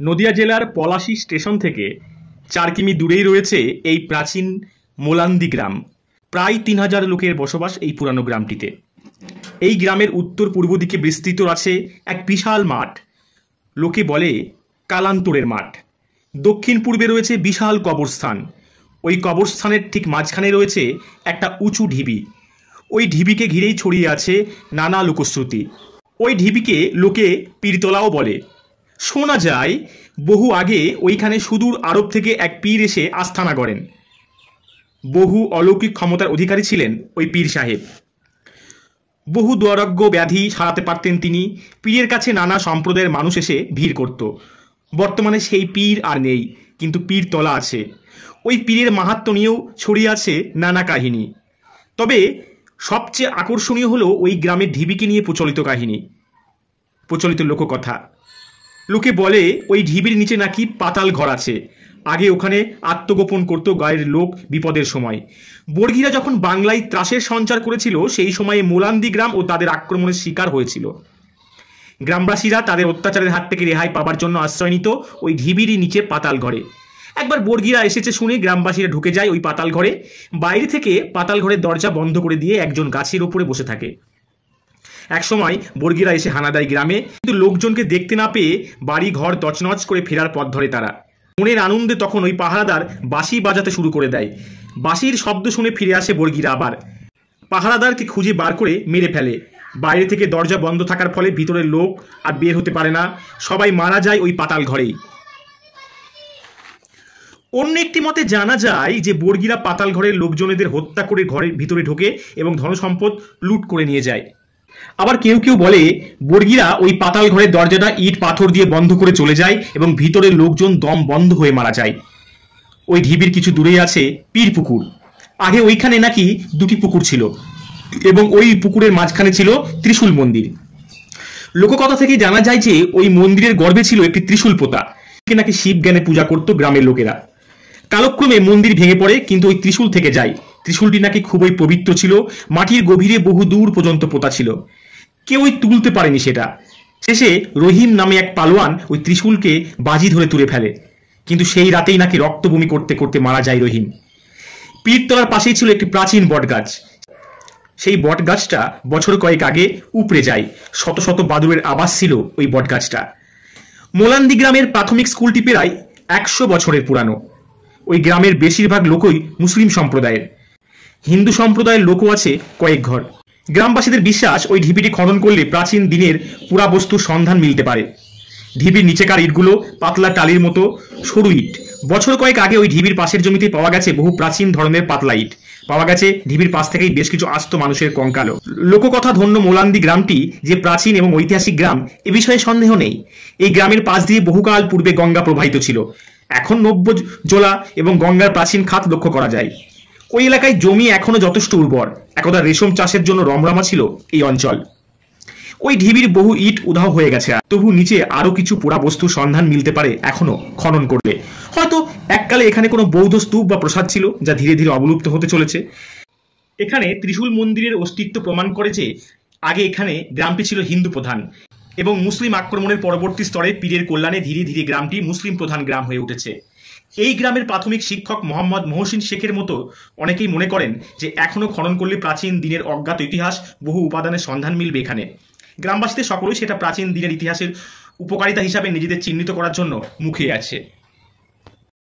নদিয়া জেলার পলাশী স্টেশন থেকে ৪ কিমি দূরেই রয়েছে এই প্রাচীন মোলান্দি গ্রাম। প্রায় ৩,০০০ লোকের বসবাস এই পুরানো গ্রামটিতে। এই গ্রামের উত্তর পূর্ব দিকে বিস্তৃত আছে এক বিশাল মাঠ, লোকে বলে কালান্তরের মাঠ। দক্ষিণ পূর্বে রয়েছে বিশাল কবরস্থান। ওই কবরস্থানের ঠিক মাঝখানে রয়েছে একটা উঁচু ঢিবি। ওই ঢিবিকে ঘিরেই ছড়িয়ে আছে নানা লোকশ্রুতি। ওই ঢিবিকে লোকে পীরতলাও বলে। শোনা যায় বহু আগে ওইখানে সুদূর আরব থেকে এক পীর এসে আস্থানা গড়েন। বহু অলৌকিক ক্ষমতার অধিকারী ছিলেন ওই পীর সাহেব। বহু দুরারোগ্য ব্যাধি সারাতে পারতেন তিনি। পীরের কাছে নানা সম্প্রদায়ের মানুষ এসে ভিড় করত। বর্তমানে সেই পীর আর নেই, কিন্তু পীরতলা আছে। ওই পীরের মাহাত্ম্য নিয়েও ছড়িয়ে আছে নানা কাহিনী। তবে সবচেয়ে আকর্ষণীয় হলো ওই গ্রামের ঢিবিকে নিয়ে প্রচলিত কাহিনী, প্রচলিত লোককথা। লোকে বলে ওই ঢিবির নিচে নাকি পাতাল ঘর আছে। আগে ওখানে আত্মগোপন করত গায়ের লোক বিপদের সময়। বর্গীরা যখন বাংলায় ত্রাসের সঞ্চার করেছিল, সেই সময়ে মোলান্দি গ্রাম ও তাদের আক্রমণের শিকার হয়েছিল। গ্রামবাসীরা তাদের অত্যাচারের হাত থেকে রেহাই পাবার জন্য আশ্রয় নিত ওই ঢিবিরই নিচে পাতাল ঘরে। একবার বর্গীরা এসেছে শুনে গ্রামবাসীরা ঢুকে যায় ওই পাতাল ঘরে। বাইরে থেকে পাতাল ঘরের দরজা বন্ধ করে দিয়ে একজন গাছের ওপরে বসে থাকে। একসময় বর্গীরা এসে হানা দেয় গ্রামে, কিন্তু লোকজনকে দেখতে না পেয়ে বাড়ি ঘর তছনছ করে ফেরার পথ ধরে তারা। মনের আনন্দে তখন ওই পাহারাদার বাঁশি বাজাতে শুরু করে দেয়। বাঁশির শব্দ শুনে ফিরে আসে বর্গীরা আবার। পাহারাদারকে খুঁজে বার করে মেরে ফেলে। বাইরে থেকে দরজা বন্ধ থাকার ফলে ভিতরের লোক আর বের হতে পারে না। সবাই মারা যায় ওই পাতাল ঘরেই। অন্য একটি মতে জানা যায় যে বর্গীরা পাতাল ঘরের লোকজনেদের হত্যা করে ঘরের ভিতরে ঢোকে এবং ধনসম্পদ লুট করে নিয়ে যায়। আবার কেউ কেউ বলে বর্গীরা ওই পাতাল ঘরের দরজাটা ইট পাথর দিয়ে বন্ধ করে চলে যায় এবং ভিতরের লোকজন দম বন্ধ হয়ে মারা যায়। ওই ঢিবির কিছু দূরেই আছে পীর পুকুর। আগে ওইখানে নাকি 2টি পুকুর ছিল এবং ওই পুকুরের মাঝখানে ছিল ত্রিশূল মন্দির। লোককথা থেকে জানা যায় যে ওই মন্দিরের গর্ভে ছিল একটি ত্রিশূল পোতা, নাকি শিব জ্ঞানে পূজা করত গ্রামের লোকেরা। কালক্রমে মন্দির ভেঙে পড়ে, কিন্তু ওই ত্রিশূল থেকে যায়। ত্রিশূলটি নাকি খুবই পবিত্র ছিল, মাটির গভীরে বহু দূর পর্যন্ত পোতা ছিল। কেউই তুলতে পারেনি সেটা। শেষে রহিম নামে এক পালোয়ান ওই ত্রিশূলকে বাজি ধরে তুলে ফেলে, কিন্তু সেই রাতেই নাকি রক্তবমি করতে করতে মারা যায় রহিম। পীরতলার পাশেই ছিল একটি প্রাচীন বটগাছ। সেই বটগাছটা বছর কয়েক আগে উপড়ে যায়। শত শত বাদুড়ের আবাস ছিল ওই বটগাছটা। মোলান্দি গ্রামের প্রাথমিক স্কুলটি প্রায় 100 বছরের পুরানো। ওই গ্রামের বেশিরভাগ লোকই মুসলিম সম্প্রদায়ের। হিন্দু সম্প্রদায়ের লোকও আছে কয়েক ঘর। গ্রামবাসীদের বিশ্বাস ওই ঢিবিটি খনন করলে প্রাচীন দিনের পুরাবস্তুর সন্ধান মিলতে পারে। ঢিবির নিচেকার ইটগুলো পাতলা টালির মতো সরু ইট। বছর কয়েক আগে ওই ঢিবির পাশের জমিতে পাওয়া গেছে বহু প্রাচীন ধরনের পাতলা ইট। পাওয়া গেছে ঢিবির পাশ থেকেই বেশ কিছু আস্ত মানুষের কঙ্কালও। লোককথা ধন্য মোলান্দি গ্রামটি যে প্রাচীন এবং ঐতিহাসিক গ্রাম, এ বিষয়ে সন্দেহ নেই। এই গ্রামের পাশ দিয়ে বহুকাল পূর্বে গঙ্গা প্রবাহিত ছিল। এখন নব্য জোলা এবং গঙ্গার প্রাচীন খাত লক্ষ্য করা যায়। ওই এলাকায় জমি এখনো যথেষ্ট উর্বর। একদা রেশম চাষের জন্য রমরমা ছিল এই অঞ্চল। ওই ঢিবির বহু ইট উধাও হয়ে গেছে, তবু নিচে আরো কিছু পোড়া বস্তুর সন্ধান মিলতে পারে এখনো খনন করলে। হয়তো এককালে এখানে কোনো বৌদ্ধ স্তূপ বা প্রসাদ ছিল, যা ধীরে ধীরে অবলুপ্ত হতে চলেছে। এখানে ত্রিশূল মন্দিরের অস্তিত্ব প্রমাণ করে যে আগে এখানে গ্রামটি ছিল হিন্দু প্রধান, এবং মুসলিম আক্রমণের পরবর্তী স্তরে পীরের কল্যাণে ধীরে ধীরে গ্রামটি মুসলিম প্রধান গ্রাম হয়ে উঠেছে। এই গ্রামের প্রাথমিক শিক্ষক মোহাম্মদ মহসিন শেখের মতো অনেকেই মনে করেন যে এখনো খনন করলে প্রাচীন দিনের অজ্ঞাত ইতিহাস বহু উপাদানের সন্ধান মিলবে এখানে। গ্রামবাসীদের সকলেই সেটা প্রাচীন দিনের ইতিহাসের উপকারিতা হিসাবে নিজেদের চিহ্নিত করার জন্য মুখিয়ে আছে।